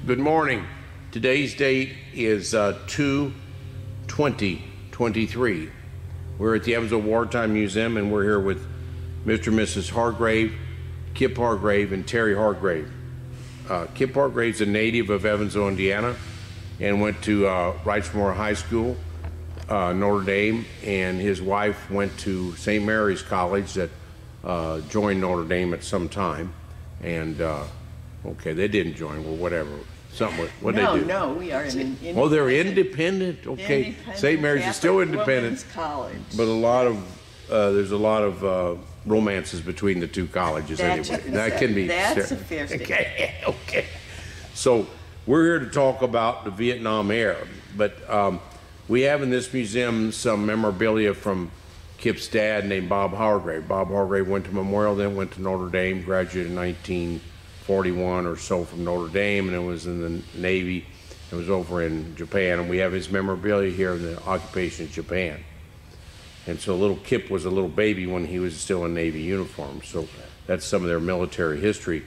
Good morning. Today's date is 2/20/23. We're at the Evansville Wartime Museum, and we're here with Mr. and Mrs. Hargrave, Kip Hargrave, and Terri Hargrave. Kip Hargrave's a native of Evansville, Indiana, and went to Wrightsmore High School, Notre Dame, and his wife went to St. Mary's College that joined Notre Dame at some time. And okay, they didn't join, well, whatever. Something, what they do? No, we are an independent. Oh, they're independent? Okay. St. Mary's is still independent. College. But there's a lot of romances between the two colleges anyway. That can be. That's a fair statement. Okay. So we're here to talk about the Vietnam era. But we have in this museum some memorabilia from Kip's dad named Bob Hargrave. Bob Hargrave went to Memorial, then went to Notre Dame, graduated in 1941 or so from Notre Dame, and it was in the Navy. It was over in Japan, and we have his memorabilia here in the occupation of Japan. And so little Kip was a little baby when he was still in Navy uniform. So that's some of their military history.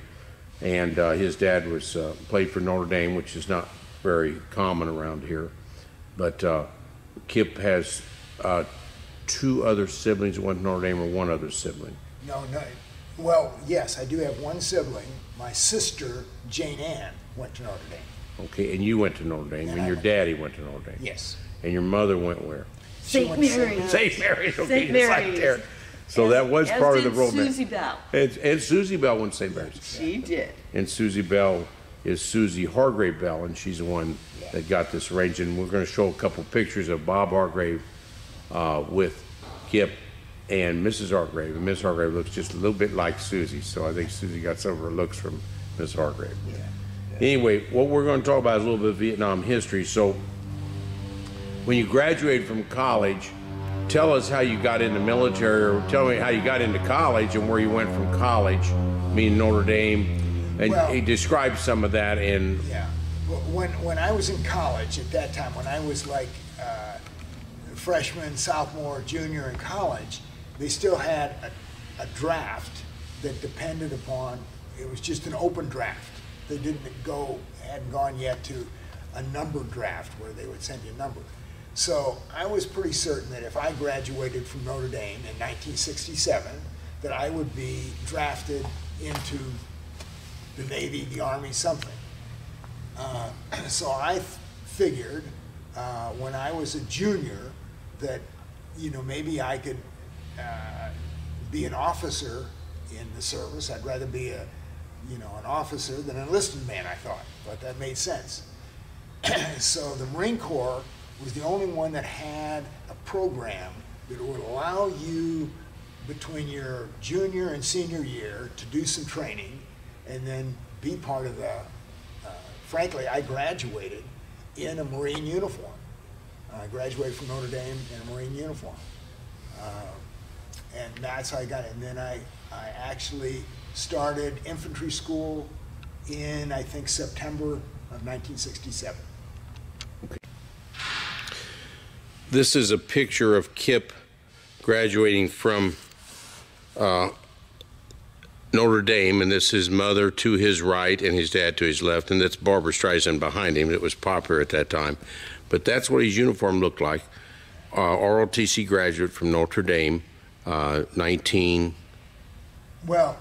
And his dad was played for Notre Dame, which is not very common around here. But Kip has two other siblings that went to Notre Dame, or one other sibling? No. Well, yes, I do have one sibling. My sister, Jane Ann, went to Notre Dame. Okay, and you went to Notre Dame, and your daddy went to Notre Dame. Yes. And your mother went where? St. Mary's. St. Mary's, okay, St. Mary's. Right there. So that was part of the romance. Susie Bell. And Susie Bell went to St. Mary's. She did. And Susie Bell is Susie Hargrave Bell, and she's the one that got this arranged. And we're going to show a couple pictures of Bob Hargrave with Kip and Mrs. Hargrave. And Miss Hargrave looks just a little bit like Susie, so I think Susie got some of her looks from Miss Hargrave. Yeah. Anyway, what we're going to talk about is a little bit of Vietnam history. So when you graduated from college, tell us how you got in the military, or tell me how you got into college and where you went from college, meaning Notre Dame, and he described some of that in... Yeah. When I was in college at that time, when I was like freshman, sophomore, junior in college, they still had a draft that depended upon, it was just an open draft. They hadn't gone yet to a numbered draft where they would send you a number. So I was pretty certain that if I graduated from Notre Dame in 1967, that I would be drafted into the Navy, the Army, something. So I figured when I was a junior that, maybe I could be an officer in the service. I'd rather be an officer than an enlisted man, I thought, but that made sense. So the Marine Corps was the only one that had a program that would allow you between your junior and senior year to do some training and then be part of the, frankly, I graduated in a Marine uniform. I graduated from Notre Dame in a Marine uniform. And that's how I got it. And then I actually started infantry school in, I think, September of 1967. Okay. This is a picture of Kip graduating from Notre Dame, and this is his mother to his right and his dad to his left, and that's Barbara Streisand behind him. It was popular at that time. But that's what his uniform looked like. ROTC graduate from Notre Dame, 19... Well,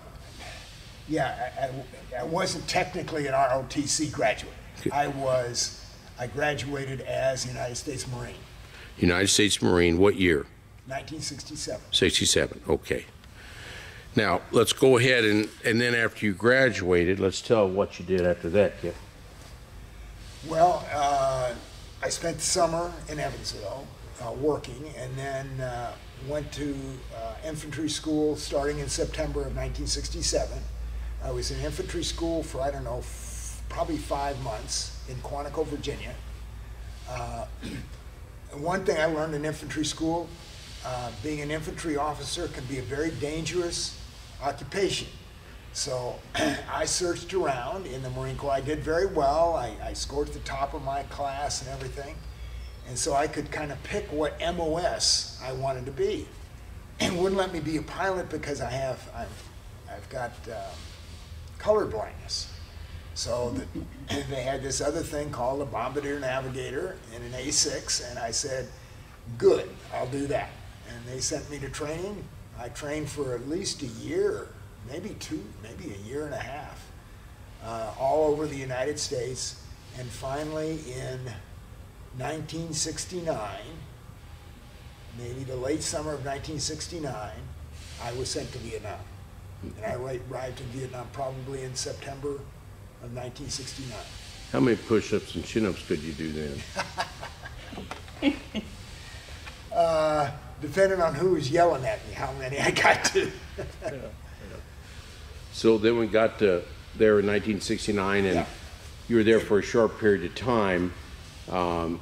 yeah, I wasn't technically an ROTC graduate. I graduated as a United States Marine. United States Marine, what year? 1967. 67, okay. Now, let's go ahead and then after you graduated, let's tell what you did after that, Kip. Well, I spent the summer in Evansville working, and then went to infantry school starting in September of 1967. I was in infantry school for, I don't know, probably 5 months in Quantico, Virginia. One thing I learned in infantry school, being an infantry officer can be a very dangerous occupation. So I searched around in the Marine Corps. I did very well. I scored at the top of my class and everything. And so I could kind of pick what MOS I wanted to be. And wouldn't let me be a pilot because I've got color blindness. So and they had this other thing called a Bombardier Navigator and an A6, and I said, good, I'll do that. And they sent me to training. I trained for at least a year, maybe two, maybe a year and a half, all over the United States. And finally in 1969, maybe the late summer of 1969, I was sent to Vietnam. And I arrived in Vietnam probably in September of 1969. How many push-ups and chin-ups could you do then? Depending on who was yelling at me, how many I got to. So then we got to there in 1969, and you were there for a short period of time. I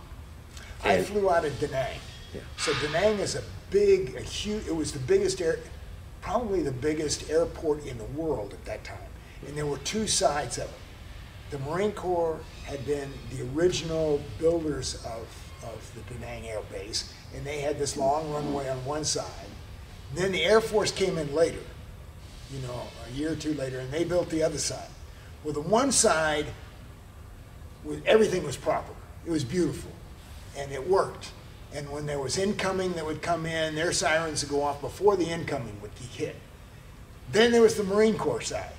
flew out of Da Nang. Yeah. So Da Nang is a huge, it was the biggest probably the biggest airport in the world at that time. And there were two sides of it. The Marine Corps had been the original builders of the Da Nang Air Base, and they had this long runway on one side. Then the Air Force came in later, you know, a year or two later, and they built the other side. Well, the one side, everything was proper. It was beautiful, and it worked. And when there was incoming that would come in, their sirens would go off before the incoming would be hit. Then there was the Marine Corps side.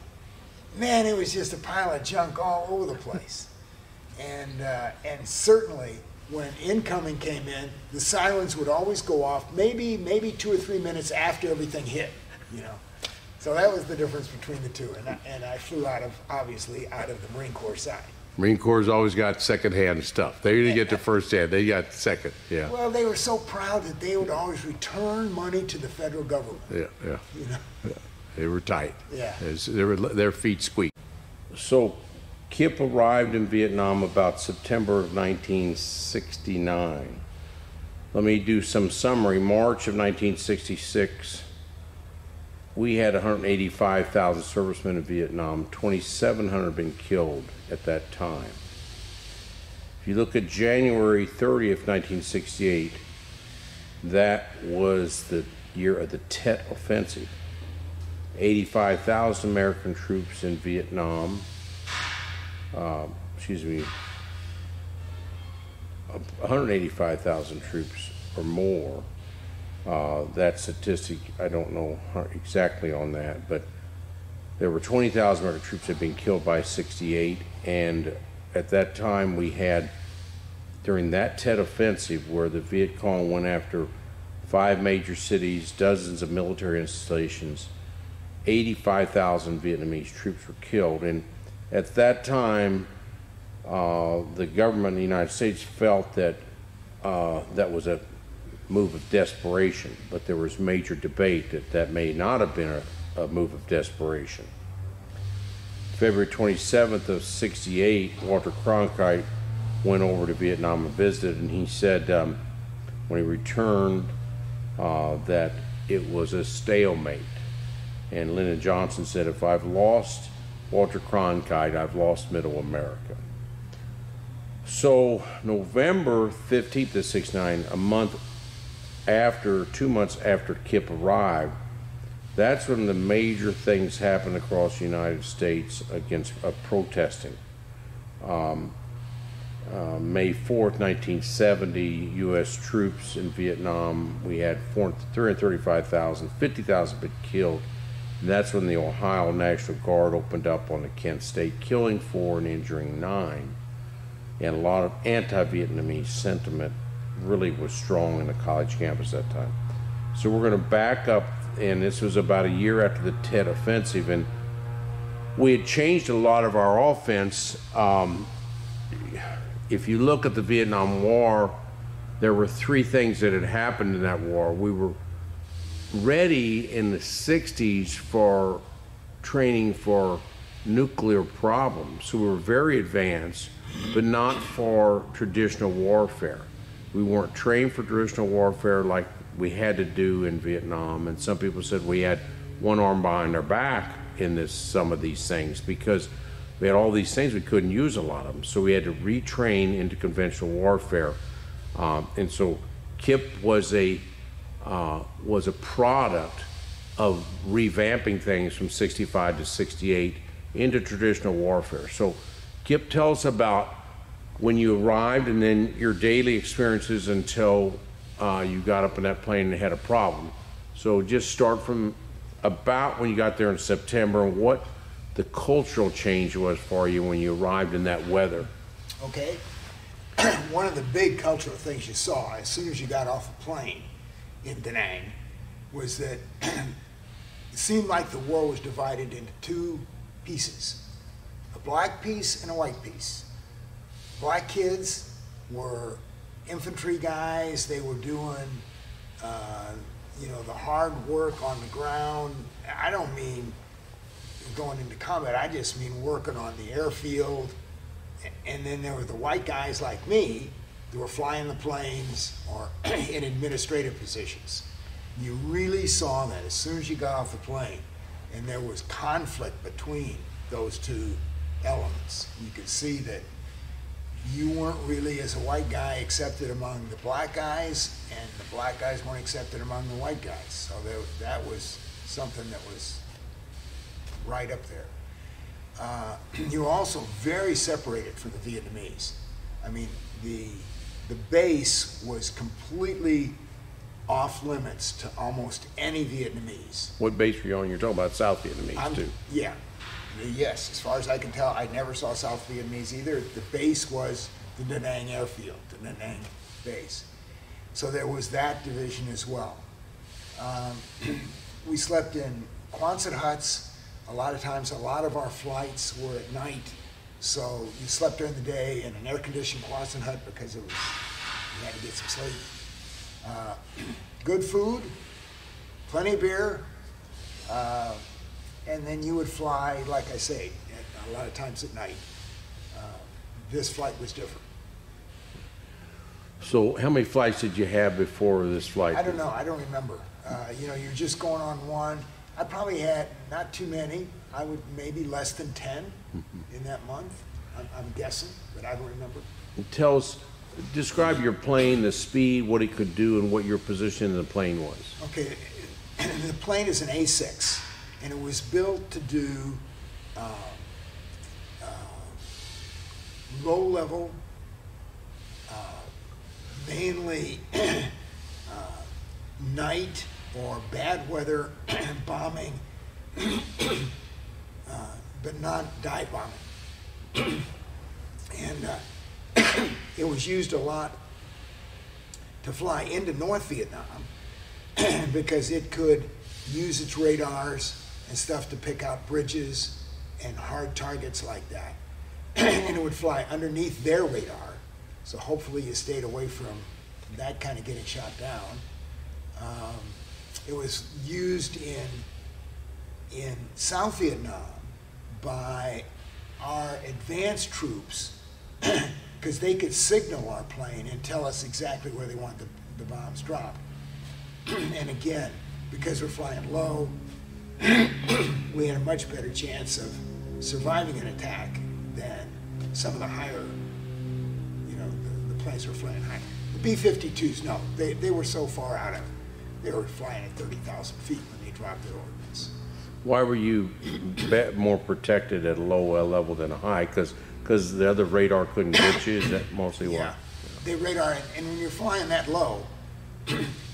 Man, it was just a pile of junk all over the place. And certainly when incoming came in, the sirens would always go off maybe 2 or 3 minutes after everything hit, you know. So that was the difference between the two. And I flew obviously out of the Marine Corps side. Marine Corps always got second-hand stuff. They didn't get the first-hand. They got second. Yeah. Well, they were so proud that they would always return money to the federal government. Yeah. You know? Yeah. They were tight. Yeah. Their feet squeaked. So Kip arrived in Vietnam about September of 1969. Let me do some summary. March of 1966, we had 185,000 servicemen in Vietnam. 2,700 had been killed at that time. If you look at January 30th, 1968, that was the year of the Tet Offensive. 85,000 American troops in Vietnam. 185,000 troops or more. That statistic, I don't know exactly on that, but there were 20,000 American troops that had been killed by 68, and at that time we had, during that Tet Offensive, where the Viet Cong went after 5 major cities, dozens of military installations, 85,000 Vietnamese troops were killed. And at that time, the government of the United States felt that that was a move of desperation, but there was major debate that that may not have been a move of desperation. February 27th of 68, Walter Cronkite went over to Vietnam and visited, and he said when he returned that it was a stalemate. And Lyndon Johnson said, if I've lost Walter Cronkite, I've lost Middle America. So November 15th of 69, a month after, 2 months after Kip arrived, that's when the major things happened across the United States against protesting. May 4th, 1970, U.S. troops in Vietnam, we had 335,000, 50,000 been killed. And that's when the Ohio National Guard opened up on the Kent State, killing 4 and injuring 9. And a lot of anti-Vietnamese sentiment really was strong in the college campus at that time. So we're going to back up, and this was about a year after the Tet Offensive, and we had changed a lot of our offense. If you look at the Vietnam War, there were 3 things that had happened in that war. We were ready in the 60s for training for nuclear problems. So we were very advanced, but not for traditional warfare. We weren't trained for traditional warfare like we had to do in Vietnam. And some people said we had one arm behind our back in some of these things because we had all these things, we couldn't use a lot of them. So we had to retrain into conventional warfare. And so Kip was a product of revamping things from 65 to 68 into traditional warfare. So, Kip, tell us about when you arrived and then your daily experiences until you got up in that plane and had a problem. So just start from about when you got there in September and what the cultural change was for you when you arrived in that weather. Okay. One of the big cultural things you saw as soon as you got off the plane in Da Nang was that it seemed like the war was divided into two pieces, a black piece and a white piece. Black kids were infantry guys. They were doing, the hard work on the ground. I don't mean going into combat. I just mean working on the airfield. And then there were the white guys like me that were flying the planes or in administrative positions. You really saw that as soon as you got off the plane, and there was conflict between those two elements. You could see that you weren't really, as a white guy, accepted among the black guys, and the black guys weren't accepted among the white guys. So that was something that was right up there. You were also very separated from the Vietnamese. I mean, the base was completely off limits to almost any Vietnamese. What base were you on? You're talking about South Vietnamese too. Yeah. Yes, as far as I can tell, I never saw South Vietnamese either. The base was the Da Nang airfield, the Da Nang base. So there was that division as well. We slept in Quonset huts. A lot of times, a lot of our flights were at night. So you slept during the day in an air-conditioned Quonset hut because you had to get some sleep. Good food, plenty of beer, and then you would fly, like I say, a lot of times at night. This flight was different. So how many flights did you have before this flight? I don't know. I don't remember. You're just going on one. I probably had not too many. I would maybe less than 10 in that month. I'm guessing, but I don't remember. Tell us, describe your plane, the speed, what it could do, and what your position in the plane was. Okay, the plane is an A6, and it was built to do low-level, mainly night or bad weather bombing, but not dive bombing. And it was used a lot to fly into North Vietnam because it could use its radars and stuff to pick out bridges and hard targets like that. And it would fly underneath their radar. So hopefully you stayed away from that kind of getting shot down. It was used in South Vietnam by our advanced troops because they could signal our plane and tell us exactly where they want the bombs dropped. And again, because we're flying low, we had a much better chance of surviving an attack than some of the higher, the planes were flying high. The B-52s, no, they were so far out of, they were flying at 30,000 feet when they dropped their ordnance. Why were you more protected at a low level than a high? Because the other radar couldn't get you? Is that mostly why? Yeah, the radar, and when you're flying that low,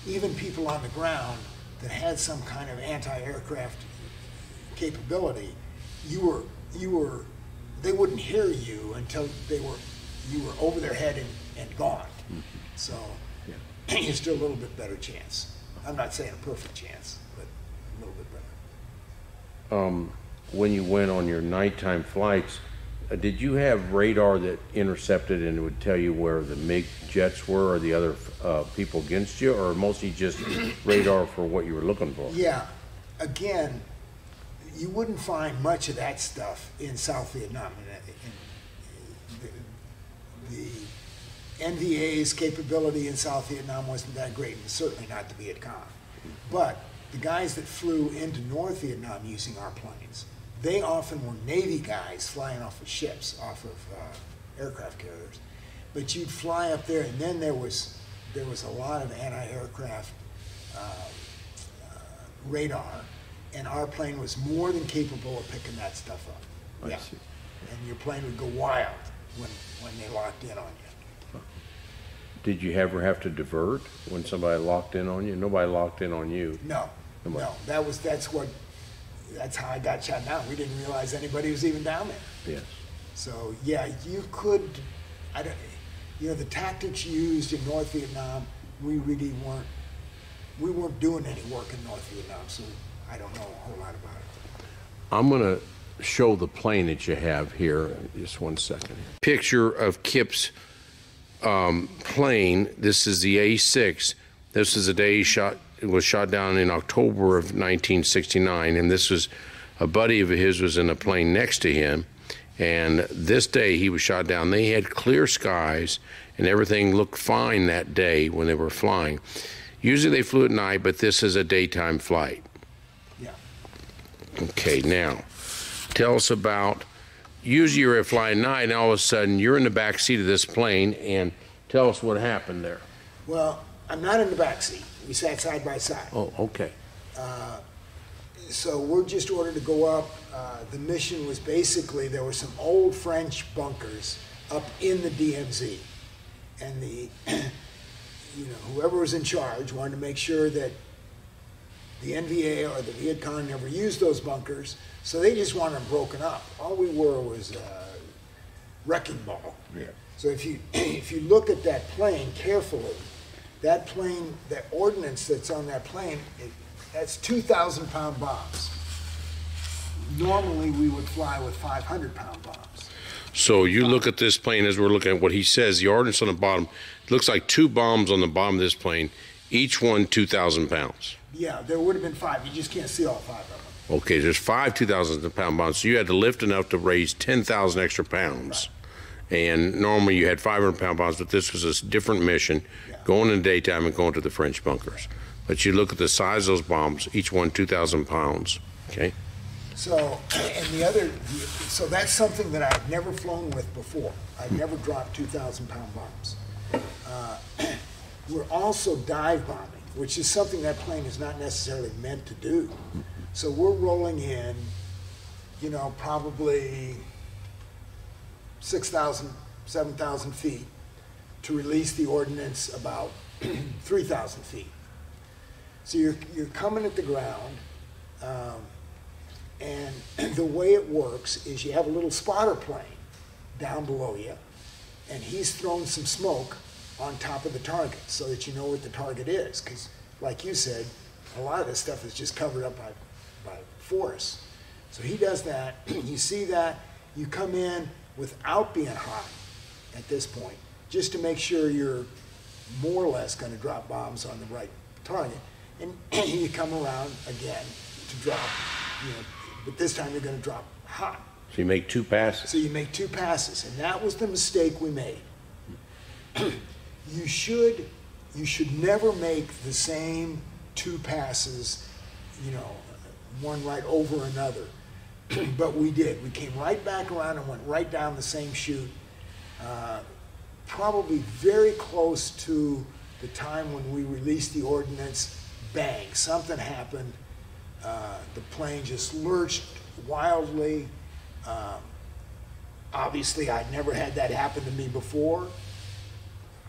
even people on the ground that had some kind of anti-aircraft capability, they wouldn't hear you until you were over their head and gone. Mm-hmm. So it's still a little bit better chance. I'm not saying a perfect chance, but a little bit better. When you went on your nighttime flights, did you have radar that intercepted and would tell you where the MiG jets were or the other people against you, or mostly just radar for what you were looking for? Yeah. Again, you wouldn't find much of that stuff in South Vietnam. The NVA's capability in South Vietnam wasn't that great, and certainly not the Viet Cong. But the guys that flew into North Vietnam using our planes, they often were Navy guys flying off of ships, off of aircraft carriers. But you'd fly up there, and then there was a lot of anti-aircraft radar, and our plane was more than capable of picking that stuff up. I Yeah. see. And your plane would go wild when they locked in on you. Did you ever have to divert when somebody locked in on you? Nobody locked in on you. No, Nobody. no, that's how I got shot down. We didn't realize anybody was even down there. Yes. So, yeah, you could, the tactics used in North Vietnam, we weren't doing any work in North Vietnam, so I don't know a whole lot about it. I'm going to show the plane that you have here. Just one second. Picture of Kip's plane. This is the A6. This is the day it was shot down in October of 1969, and this was a buddy of his was in a plane next to him, and this day he was shot down. They had clear skies, and everything looked fine that day when they were flying. Usually they flew at night, but this is a daytime flight. Yeah. Okay, now, tell us about, usually you're flying at night, and all of a sudden you're in the back seat of this plane, and tell us what happened there. Well, I'm not in the back seat. We sat side by side. Oh, okay. So we're just ordered to go up. The mission was basically, there were some old French bunkers up in the DMZ. And whoever was in charge wanted to make sure that the NVA or the Viet Cong never used those bunkers, so they just wanted them broken up. All we were was a wrecking ball. Yeah. So if you look at that plane carefully, that plane, that ordnance that's on that plane, that's 2,000-pound bombs. Normally we would fly with 500-pound bombs. So you look at this plane as we're looking at what he says, the ordnance on the bottom, it looks like 2 bombs on the bottom of this plane, each one 2,000 pounds. Yeah, there would have been 5. You just can't see all 5 of them. Okay, there's 5 2,000-pound bombs, so you had to lift enough to raise 10,000 extra pounds. Right. And normally you had 500-pound bombs, but this was a different mission, going in the daytime and going to the French bunkers. But you look at the size of those bombs, each one 2,000 pounds, okay? So, so that's something that I've never flown with before. I've never dropped 2,000-pound bombs. We're also dive bombing, which is something that plane is not necessarily meant to do. So we're rolling in, probably 6,000, 7,000 feet to release the ordnance about 3,000 feet. So you're coming at the ground, and the way it works is you have a little spotter plane down below you, and he's throwing some smoke on top of the target so that you know what the target is. Because, like you said, a lot of this stuff is just covered up by forests. So he does that. You see that. You come in without being hot at this point, just to make sure you're more or less going to drop bombs on the right target. And you come around again to drop, but this time you're going to drop hot. So you make 2 passes. So you make 2 passes, and that was the mistake we made. You should never make the same 2 passes, one right over another. But we did. We came right back around and went right down the same chute, probably very close to the time when we released the ordnance. Bang, something happened. The plane just lurched wildly. Obviously, I'd never had that happen to me before.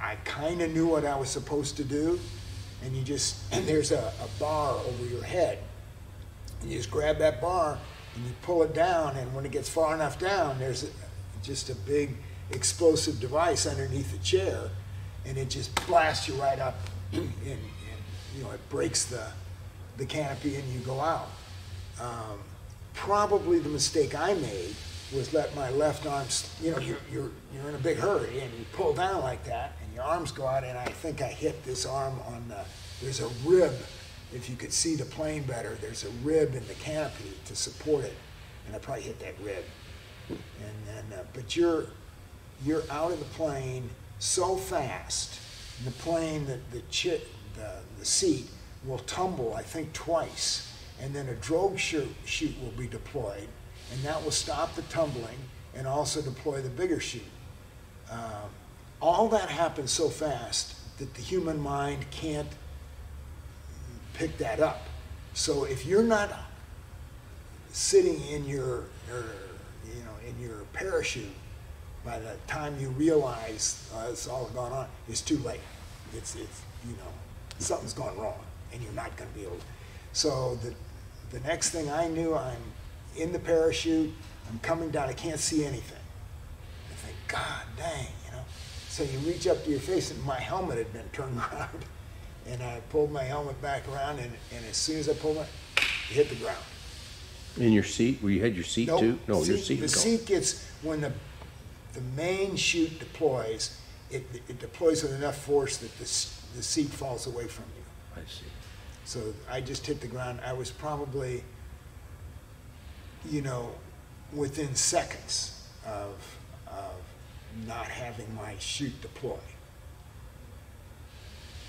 I kind of knew what I was supposed to do, and there's a bar over your head. And you just grab that bar and you pull it down, and when it gets far enough down, there's just a big explosive device underneath the chair, and it just blasts you right up, and it breaks the canopy and you go out. Probably the mistake I made was let my left arm, you're in a big hurry and you pull down like that and your arms go out, and I think I hit this arm on there's a rib. If you could see the plane better, there's a rib in the canopy to support it, and I probably hit that rib. And then, but you're out of the plane so fast, and the plane, the seat will tumble, I think, twice, and then a drogue chute will be deployed, and that will stop the tumbling and also deploy the bigger chute. All that happens so fast that the human mind can't pick that up. So if you're not sitting in your in your parachute, by the time you realize it's all gone on, it's too late. It's something's gone wrong, and you're not going to be able to. So the next thing I knew, I'm in the parachute, I'm coming down, I can't see anything. I think, God dang, So you reach up to your face, and my helmet had been turned around. And I pulled my helmet back around, and as soon as I pulled it hit the ground. In your seat? Where you had your seat Nope. too? No, your seat The was gone. seat gets, when the main chute deploys, it deploys with enough force that the seat falls away from you. I see. So I just hit the ground. I was probably, within seconds of not having my chute deploy.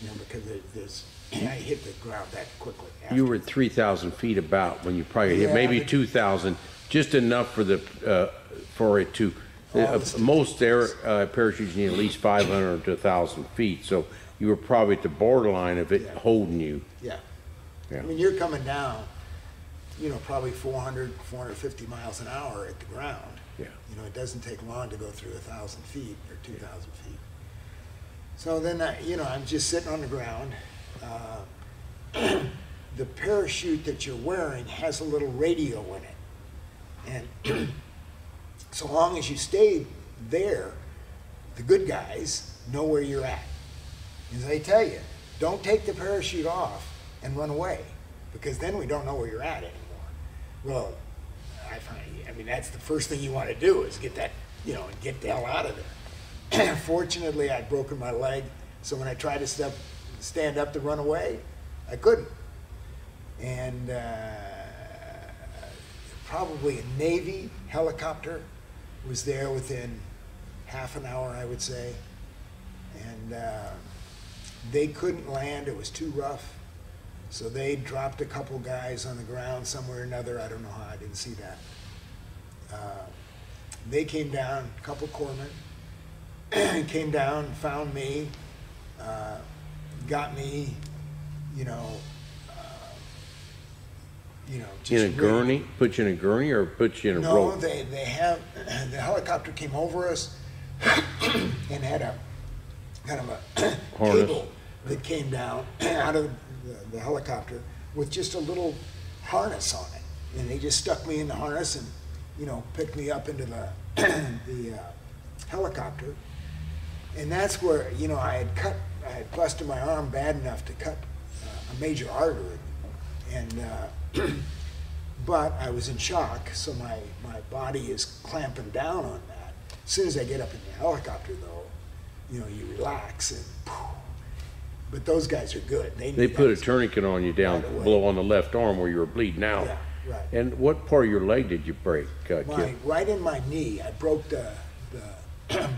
Because I hit the ground that quickly. You were at 3,000 feet about when you probably hit, Yeah, maybe but- 2,000, just enough for it to. Most parachutes need at least 500 to 1,000 feet, so you were probably at the borderline of it holding you. Yeah. Yeah. I mean, you're coming down, probably 400, 450 miles an hour at the ground. Yeah. It doesn't take long to go through 1,000 feet or 2,000 feet. So then, I'm just sitting on the ground. The parachute that you're wearing has a little radio in it. And so long as you stay there, the good guys know where you're at. And they tell you, don't take the parachute off and run away, because then we don't know where you're at anymore. Well, I mean, that's the first thing you want to do is get that, get the hell out of there. Fortunately, I'd broken my leg, so when I tried to stand up to run away, I couldn't. And probably a Navy helicopter was there within half an hour, I would say. And they couldn't land, it was too rough. So they dropped a couple guys on the ground somewhere or another, I don't know how, I didn't see that. They came down, a couple corpsmen, came down, found me, got me, just In a gurney? Put you in a gurney or put you in a No, rope? they have, the helicopter came over us and had a kind of a Harness. cable that came down out of the helicopter with just a little harness on it. And they just stuck me in the harness and, picked me up into the helicopter. And that's where, I had busted my arm bad enough to cut a major artery. And, but I was in shock, so my body is clamping down on that. As soon as I get up in the helicopter, though, you relax and poof. But those guys are good. They put a tourniquet on you down Right away. below on the left arm where you were bleeding out. Yeah, right. And what part of your leg did you break, Kip? Right in my knee. I broke the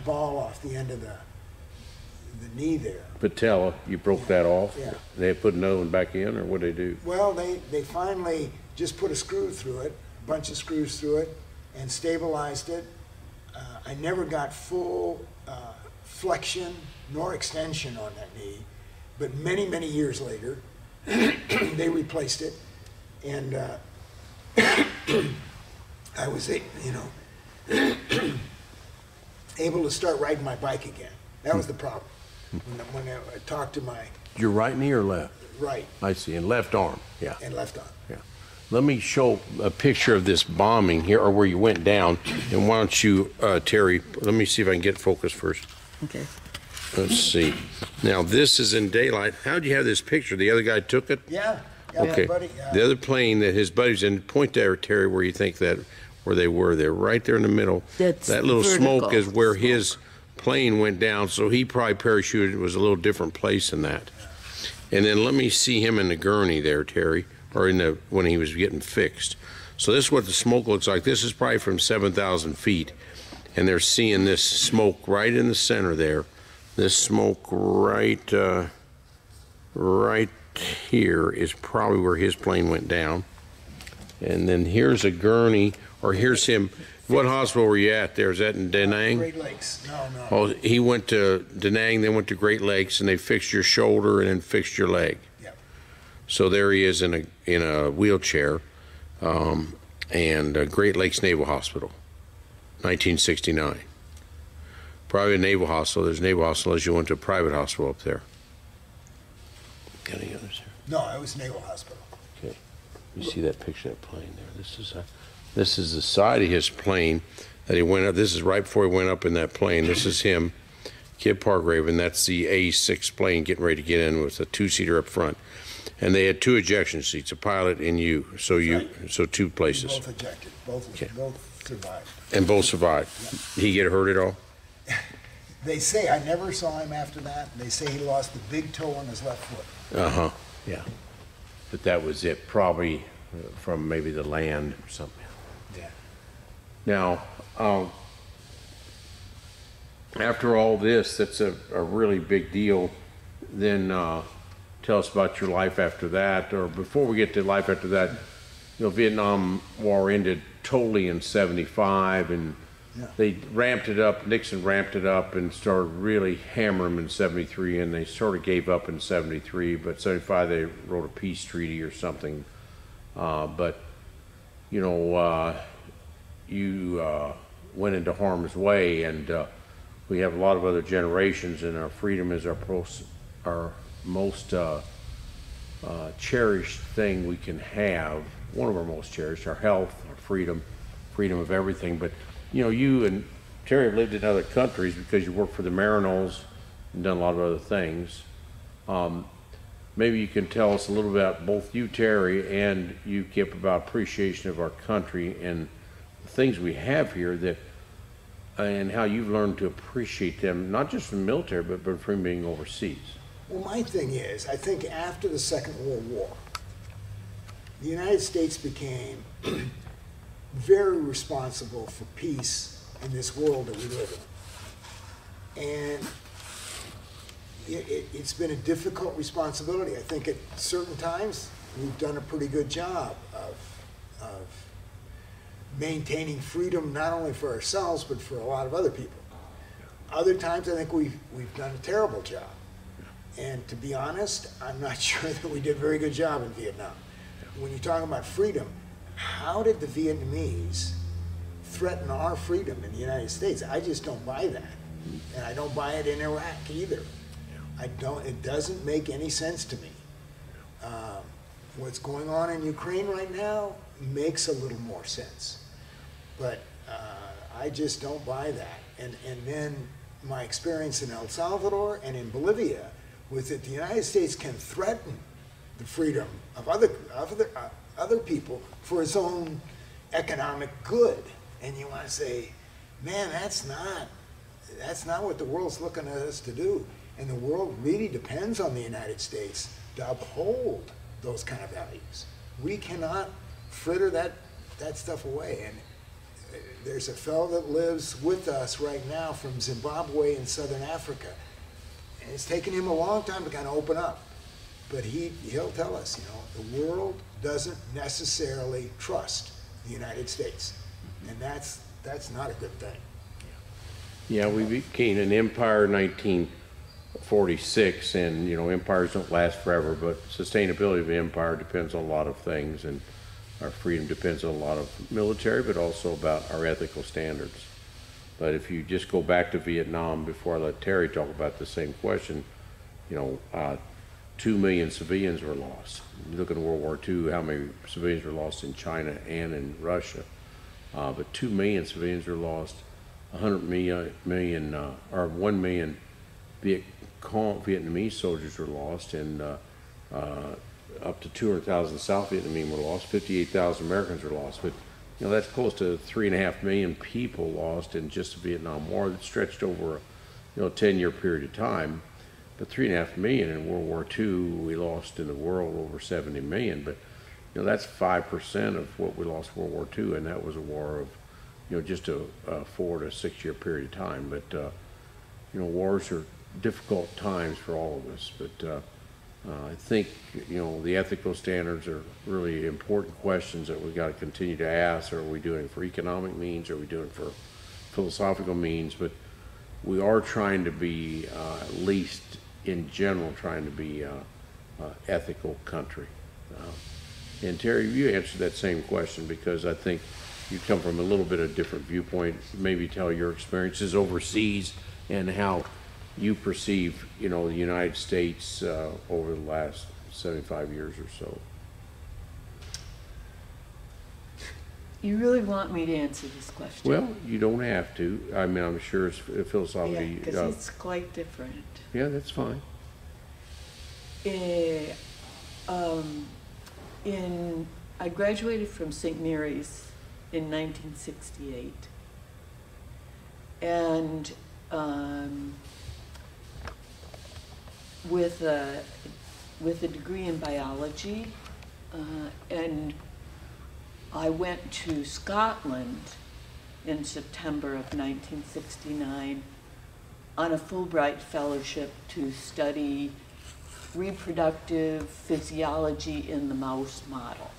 ball off the end of the knee there. Patella, you broke that off? Yeah. They put another one back in, or what did they do? Well, they finally just put a screw through it, a bunch of screws through it, and stabilized it. I never got full flexion nor extension on that knee, but many, many years later, they replaced it, and I was, able to start riding my bike again. That was the problem. When I talked to my Your right knee or left? right I see, and left arm, yeah. and left arm. Yeah. Let me show a picture of this bombing here, or where you went down. And why don't you, Terry, let me see if I can get focus first. Okay. Let's see. Now, this is in daylight. How'd you have this picture? The other guy took it? Yeah. Yeah, Okay. buddy. The other plane that his buddies in, point there, Terry, where you think where they were. They're right there in the middle. That's that little smoke vertical is where his plane went down, so he probably parachuted. It was a little different place than that. And then let me see him in the gurney there, Terry, or when he was getting fixed. So this is what the smoke looks like. This is probably from 7,000 feet, and they're seeing this smoke right in the center there. This smoke right here is probably where his plane went down. And then here's a gurney, or here's him. What hospital were you at there? Is that in Da Nang? Great Lakes. No. Oh, he went to Da Nang, then went to Great Lakes, and they fixed your shoulder and then fixed your leg. Yep. So there he is in a wheelchair, and Great Lakes Naval Hospital. 1969. Probably a naval hospital. There's a naval hospital as you went to a private hospital up there. Got any others here? No, it was Naval Hospital. Okay. You see that picture of that plane there? This is the side of his plane that he went up. This is right before he went up in that plane. This is him, Kip Hargrave, and that's the A6 plane getting ready to get in with a two-seater up front. And they had two ejection seats, a pilot and you. So so two places. Both ejected. Both survived. And both survived. Yeah. He get hurt at all? They say, I never saw him after that. They say he lost the big toe on his left foot. Uh-huh. Yeah. But that was it, probably from maybe the land or something. Yeah. Now, after all this, that's a really big deal. Then tell us about your life after that, or before we get to life after that, Vietnam War ended totally in '75, and they ramped it up. Nixon ramped it up and started really hammering them in '73, and they sort of gave up in '73. But '75 they wrote a peace treaty or something. But you went into harm's way, and we have a lot of other generations, and our freedom is our most cherished thing we can have. One of our most cherished, our health, our freedom of everything. But you and Terry have lived in other countries because you worked for the Marinos and done a lot of other things. Maybe you can tell us a little bit about both you, Terry, and you, Kip, about appreciation of our country and the things we have here and how you've learned to appreciate them, not just from the military, but from being overseas. Well, my thing is, I think after the Second World War, the United States became very responsible for peace in this world that we live in. And it's been a difficult responsibility. I think at certain times we've done a pretty good job of maintaining freedom not only for ourselves but for a lot of other people. Other times I think we've done a terrible job. And to be honest, I'm not sure that we did a very good job in Vietnam. When you're talking about freedom, how did the Vietnamese threaten our freedom in the United States? I just don't buy that. And I don't buy it in Iraq either. It doesn't make any sense to me. What's going on in Ukraine right now makes a little more sense. But I just don't buy that. And then my experience in El Salvador and in Bolivia was that the United States can threaten the freedom of other people for its own economic good. And you want to say, man, that's not what the world's looking at us to do. And the world really depends on the United States to uphold those kind of values. We cannot fritter that stuff away. And there's a fellow that lives with us right now from Zimbabwe in Southern Africa. And it's taken him a long time to kind of open up. But he'll tell us, the world doesn't necessarily trust the United States. And that's not a good thing. Yeah, we became an empire in 1946, and empires don't last forever, but sustainability of the empire depends on a lot of things, and our freedom depends on a lot of military, but also about our ethical standards. But if you just go back to Vietnam, before I let Terry talk about the same question, 2 million civilians were lost. You look at World War II, how many civilians were lost in China and in Russia. But 2 million civilians were lost. 1 million Vietnamese soldiers were lost, and up to 200,000 South Vietnamese were lost. 58,000 Americans were lost. But that's close to 3.5 million people lost in just the Vietnam War that stretched over a 10-year period of time. But 3.5 million in World War II, we lost in the world over 70 million. But that's 5% of what we lost in World War II, and that was a war of just a 4 to 6 year period of time. But wars are difficult times for all of us. But I think the ethical standards are really important questions that we've got to continue to ask. Are we doing it for economic means? Are we doing it for philosophical means? But we are trying to be, at least in general, trying to be ethical country. And Terry, you answered that same question, because I think you come from a little bit of different viewpoint, maybe tell your experiences overseas and how you perceive, the United States over the last 75 years or so. You really want me to answer this question? Well, you don't have to. I mean, I'm sure it's Yeah, philosophically. because it's quite different. Yeah, that's fine. I graduated from St. Mary's in 1968, and with a degree in biology, and I went to Scotland in September of 1969 on a Fulbright fellowship to study reproductive physiology in the mouse model.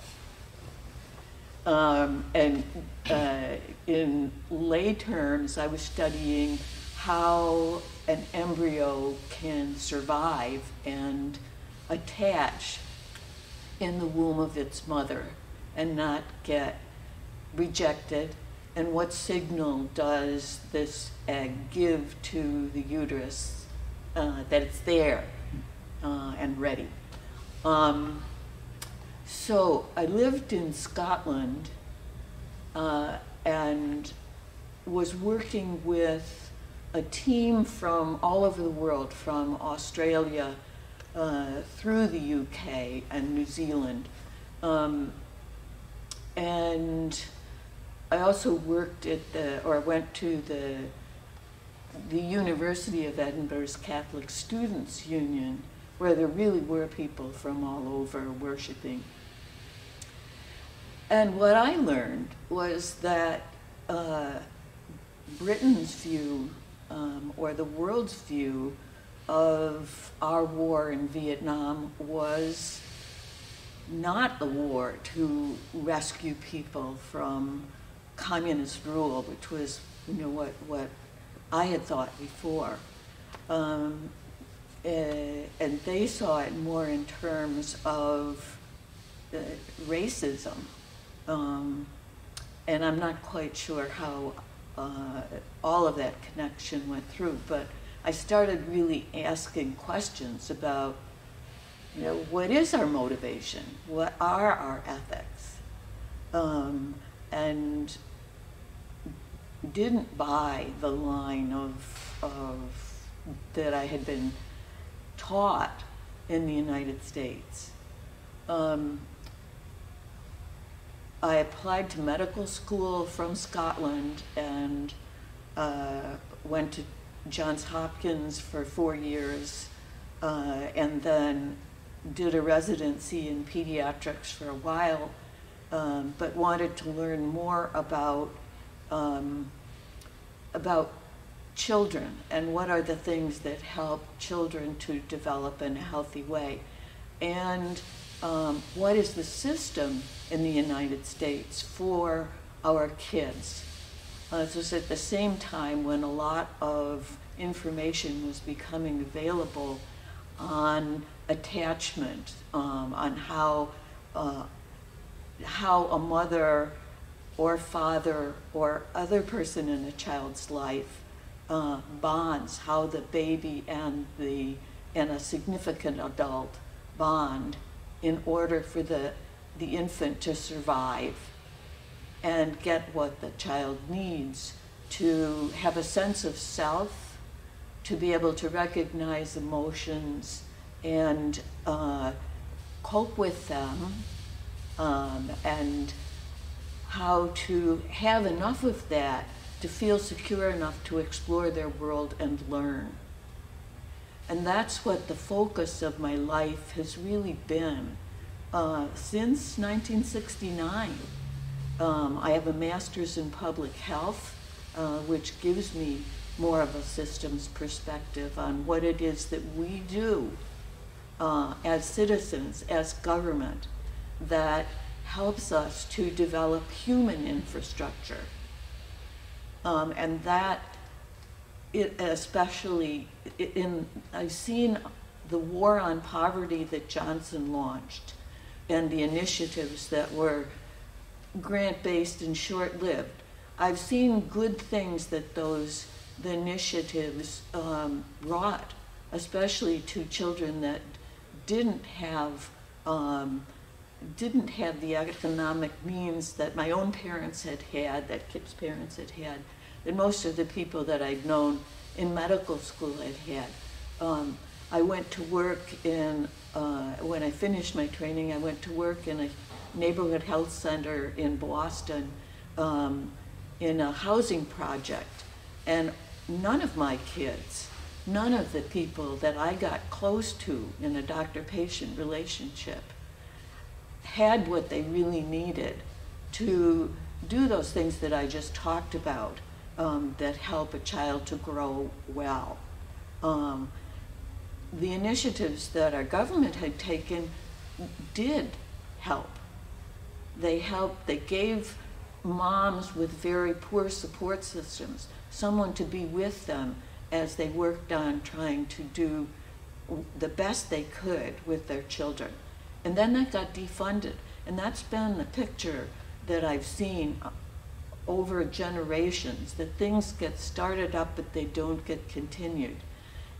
In lay terms, I was studying how an embryo can survive and attach in the womb of its mother and not get rejected, and what signal does this egg give to the uterus that it's there and ready. So I lived in Scotland and was working with a team from all over the world, from Australia through the UK and New Zealand. And I also worked went to the University of Edinburgh's Catholic Students' Union, where there really were people from all over worshiping. And what I learned was that Britain's view, or the world's view of our war in Vietnam was not a war to rescue people from communist rule, which was, what I had thought before. And they saw it more in terms of racism. And I'm not quite sure how all of that connection went through, but I started really asking questions about, what is our motivation? What are our ethics? And didn't buy the line of that I had been taught in the United States. I applied to medical school from Scotland and went to Johns Hopkins for 4 years, and then did a residency in pediatrics for a while, but wanted to learn more about children and what are the things that help children to develop in a healthy way, and what is the system in the United States for our kids. This was at the same time when a lot of information was becoming available on attachment, on how a mother or father or other person in a child's life bonds, how the baby and a significant adult bond in order for the infant to survive and get what the child needs to have a sense of self, to be able to recognize emotions and cope with them, and how to have enough of that to feel secure enough to explore their world and learn. And that's what the focus of my life has really been since 1969. I have a master's in public health, which gives me more of a systems perspective on what it is that we do as citizens, as government, that helps us to develop human infrastructure. And that, I've seen the war on poverty that Johnson launched and the initiatives that were grant-based and short-lived. I've seen good things that the initiatives brought, especially to children that didn't have the economic means that my own parents had had, that Kip's parents had had, that most of the people that I'd known in medical school had had. I went to work when I finished my training, I went to work in a neighborhood health center in Boston in a housing project. And none of my kids, none of the people that I got close to in a doctor-patient relationship had what they really needed to do those things that I just talked about that help a child to grow well. The initiatives that our government had taken did help. They helped, they gave moms with very poor support systems someone to be with them as they worked on trying to do the best they could with their children. And then that got defunded. And that's been the picture that I've seen over generations, that things get started up but they don't get continued.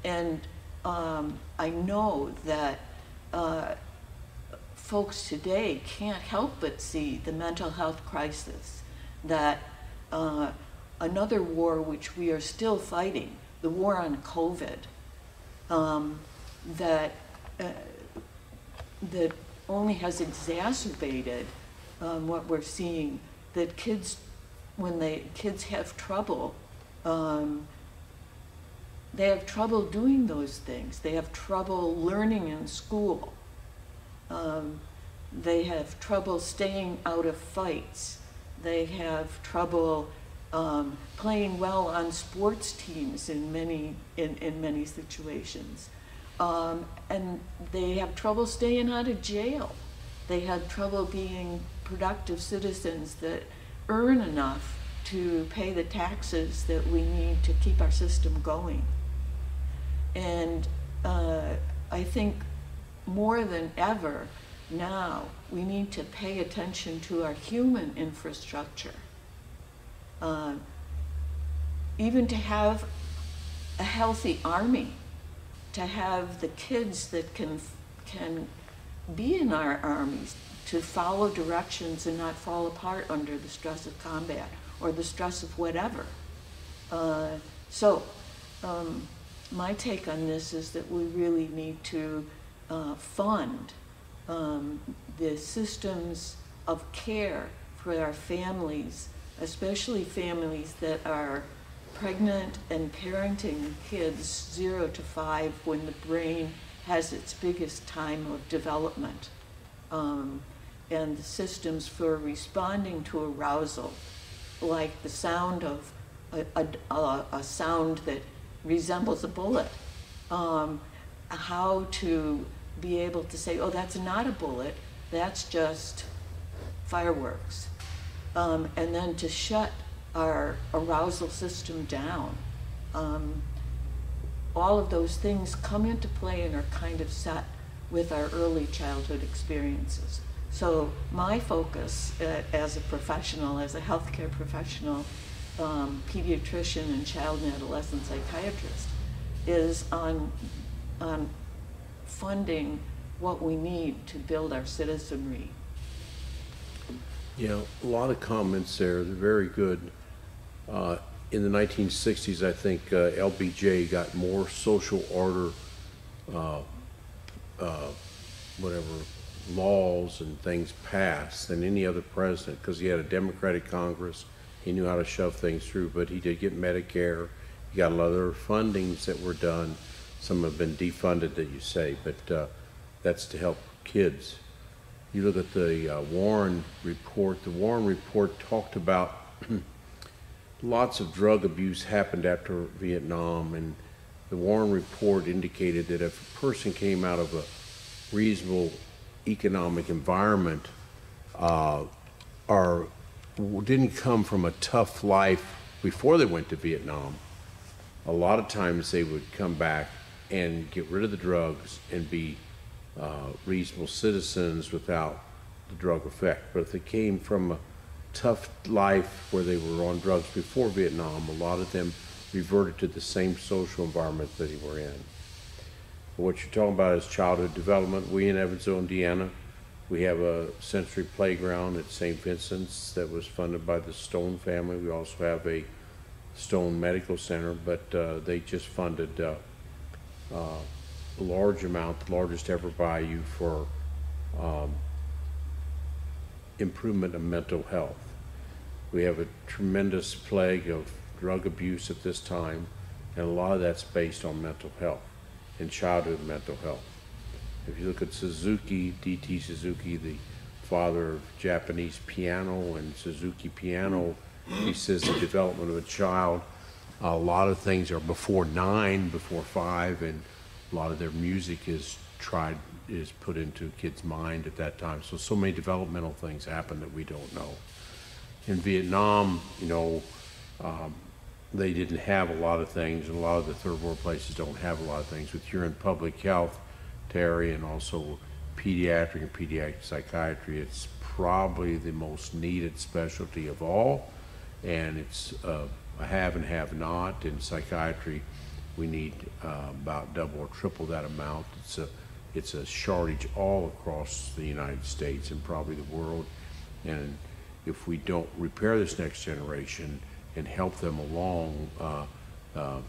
And I know that folks today can't help but see the mental health crisis, that another war which we are still fighting, the war on COVID, that only has exacerbated what we're seeing, that kids, when kids have trouble, they have trouble doing those things. They have trouble learning in school. They have trouble staying out of fights. They have trouble playing well on sports teams in many situations. And they have trouble staying out of jail. They have trouble being productive citizens that earn enough to pay the taxes that we need to keep our system going. And I think more than ever now, we need to pay attention to our human infrastructure. Even to have a healthy army, to have the kids that can be in our armies, to follow directions and not fall apart under the stress of combat or the stress of whatever. My take on this is that we really need to fund the systems of care for our families, especially families that are pregnant and parenting kids 0 to 5 when the brain has its biggest time of development, and the systems for responding to arousal, like the sound of a sound that resembles a bullet, how to be able to say, oh, that's not a bullet, that's just fireworks, and then to shut our arousal system down. All of those things come into play and are kind of set with our early childhood experiences. So my focus as a professional, as a healthcare professional, pediatrician and child and adolescent psychiatrist, is on funding what we need to build our citizenry. Yeah, a lot of comments there. They're very good. In the 1960s, I think LBJ got more social order, laws and things passed than any other president, because he had a Democratic Congress. He knew how to shove things through, but he did get Medicare. He got a lot of other fundings that were done. Some have been defunded, that you say, but that's to help kids. You look at the Warren report. The Warren report talked about lots of drug abuse happened after Vietnam, and the Warren report indicated that if a person came out of a reasonable economic environment or didn't come from a tough life before they went to Vietnam, a lot of times they would come back and get rid of the drugs and be reasonable citizens without the drug effect. But if they came from tough life where they were on drugs before Vietnam, a lot of them reverted to the same social environment that they were in. What you're talking about is childhood development. We in Evansville, Indiana, we have a sensory playground at St. Vincent's that was funded by the Stone family. We also have a Stone Medical Center, but they just funded a large amount, the largest ever value for improvement of mental health. We have a tremendous plague of drug abuse at this time, and a lot of that's based on mental health and childhood mental health. If you look at Suzuki, D.T. Suzuki, the father of Japanese piano and Suzuki piano, he says the development of a child, a lot of things are before 9, before 5, and a lot of their music is put into a kid's mind at that time. So many developmental things happen that we don't know. In Vietnam, they didn't have a lot of things, and a lot of the third world places don't have a lot of things. But you're in public health, Terry, and also pediatric and pediatric psychiatry. It's probably the most needed specialty of all, and it's a have and have not. In psychiatry, we need about double or triple that amount. It's a shortage all across the United States and probably the world. And if we don't repair this next generation and help them along,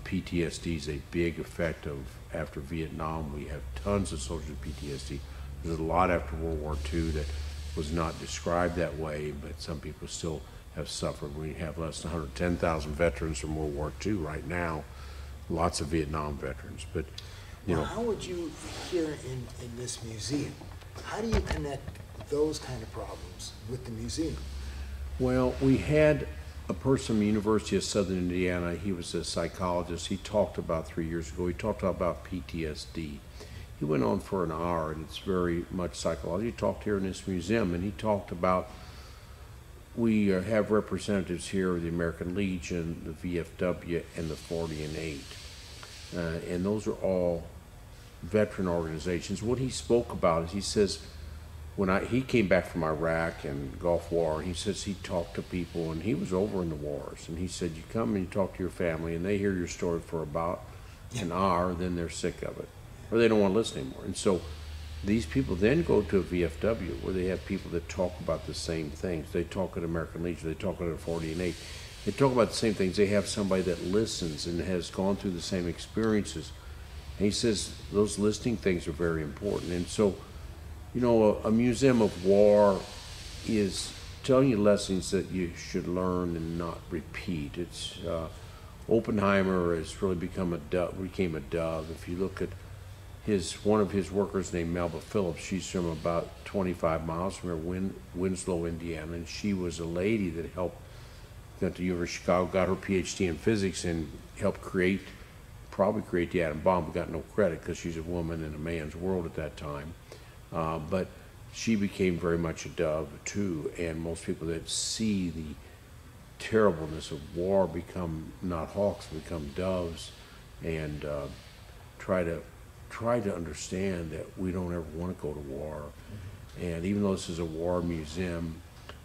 PTSD is a big effect of after Vietnam. We have tons of soldiers with PTSD. There's a lot after World War II that was not described that way, but some people still have suffered. We have less than 110,000 veterans from World War II right now, lots of Vietnam veterans. But how would you, here in this museum, how do you connect those kind of problems with the museum? Well, we had a person from the University of Southern Indiana. He was a psychologist. He talked about 3 years ago, he talked about PTSD. He went on for an hour, and it's very much psychology. He talked here in this museum, and he talked about, we have representatives here of the American Legion, the VFW, and the 40 and 8. And those are all veteran organizations. What he spoke about is, he says, he came back from Iraq and Gulf War, he says he talked to people, and he was over in the wars, and he said, you come and you talk to your family, and they hear your story for about an hour, then they're sick of it, or they don't want to listen anymore. And so these people then go to a VFW where they have people that talk about the same things. They talk at American Legion, they talk at a 40 and 8. They talk about the same things. They have somebody that listens and has gone through the same experiences. And he says those listening things are very important. And so, a museum of war is telling you lessons that you should learn and not repeat. It's Oppenheimer has really became a dove. If you look at one of his workers named Melba Phillips, she's from about 25 miles from here, Winslow, Indiana, and she was a lady that helped, went to the University of Chicago, got her PhD in physics, and helped probably create the atom bomb, but got no credit because she's a woman in a man's world at that time. But she became very much a dove too, and most people that see the terribleness of war become not hawks, become doves, and try to understand that we don't ever want to go to war. And even though this is a war museum,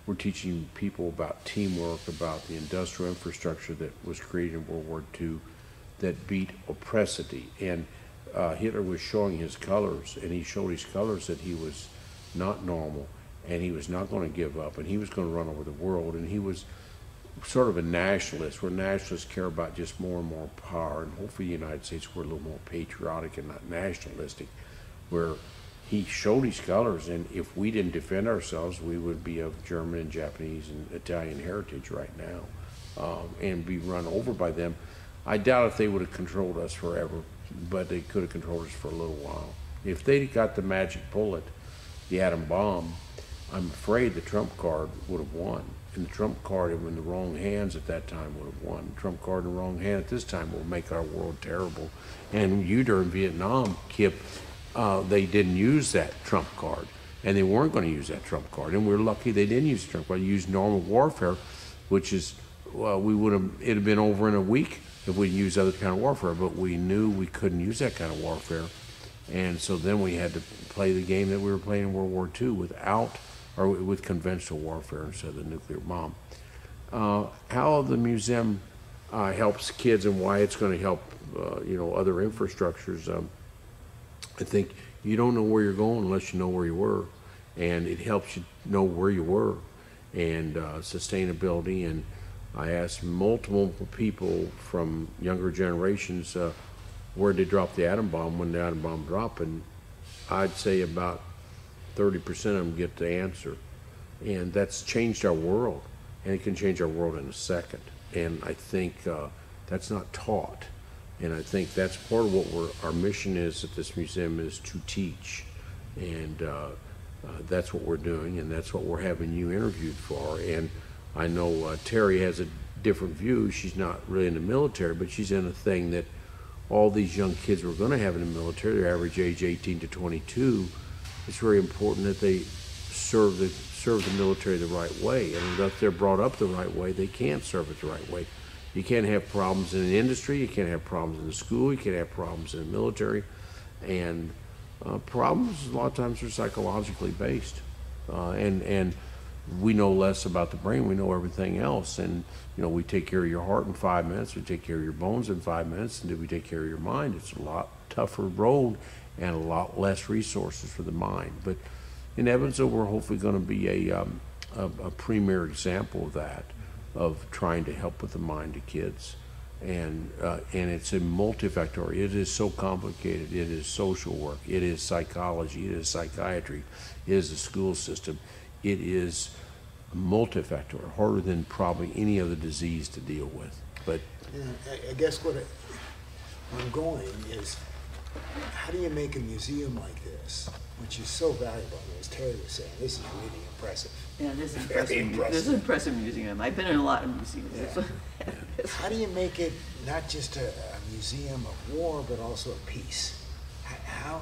we're teaching people about teamwork, about the industrial infrastructure that was created in World War II that beat oppressity. And Hitler was showing his colors, and he showed his colors that he was not normal, and he was not going to give up, and he was going to run over the world, and he was sort of a nationalist, where nationalists care about just more and more power, and hopefully the United States we're a little more patriotic and not nationalistic, where he showed his colors, and if we didn't defend ourselves, we would be of German and Japanese and Italian heritage right now, and be run over by them. I doubt if they would have controlled us forever, but they could have controlled us for a little while. If they got the magic bullet, the atom bomb, I'm afraid the Trump card would have won. And the Trump card in the wrong hands at that time would have won. The Trump card in the wrong hand at this time will make our world terrible. And you during Vietnam, Kip, they didn't use that Trump card. And they weren't going to use that Trump card. And we're lucky they didn't use the Trump card. They used normal warfare, which is, it'd have been over in a week if we'd used other kind of warfare, but we knew we couldn't use that kind of warfare. And so then we had to play the game that we were playing in World War II without or with conventional warfare instead of the nuclear bomb. How the museum helps kids and why it's going to help, other infrastructures. I think you don't know where you're going unless you know where you were, and it helps you know where you were, and sustainability. And I asked multiple people from younger generations where they dropped the atom bomb when the atom bomb dropped, and I'd say about 30% of them get the answer. And that's changed our world, and it can change our world in a second. And I think that's not taught. And I think that's part of what our mission is at this museum, is to teach. And that's what we're doing, and that's what we're having you interviewed for. And I know Terry has a different view. She's not really in the military, but she's in a thing that all these young kids we're going to have in the military, their average age 18 to 22, it's very important that they serve the military the right way. And if they're brought up the right way, they can serve it the right way. You can't have problems in an industry, you can't have problems in the school, you can't have problems in the military. And problems a lot of times are psychologically based. And we know less about the brain, we know everything else. And we take care of your heart in 5 minutes, we take care of your bones in 5 minutes, and then we take care of your mind. It's a lot tougher road and a lot less resources for the mind. But in Evansville, we're hopefully going to be a premier example of that, of trying to help with the mind of kids. And it's a multifactorial. It is so complicated. It is social work. It is psychology. It is psychiatry. It is the school system. It is multifactorial, harder than probably any other disease to deal with. But I guess where I'm going is, how do you make a museum like this, which is so valuable? As Terry was saying, this is really impressive. Yeah, this is Very impressive. This is an impressive museum. I've been in a lot of museums. Yeah. How do you make it not just a museum of war, but also of peace? How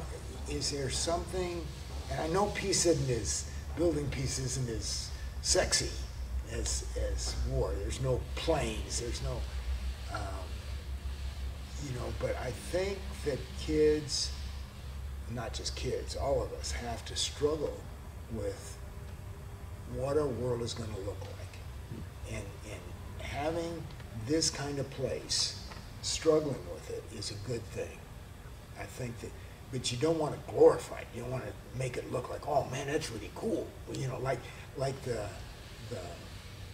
is there something? And I know building peace isn't as sexy as war. There's no planes. There's no, But I think that kids, not just kids, all of us have to struggle with what our world is going to look like. And having this kind of place, struggling with it, is a good thing. I think that, but you don't want to glorify it. You don't want to make it look like, oh man, that's really cool. Like the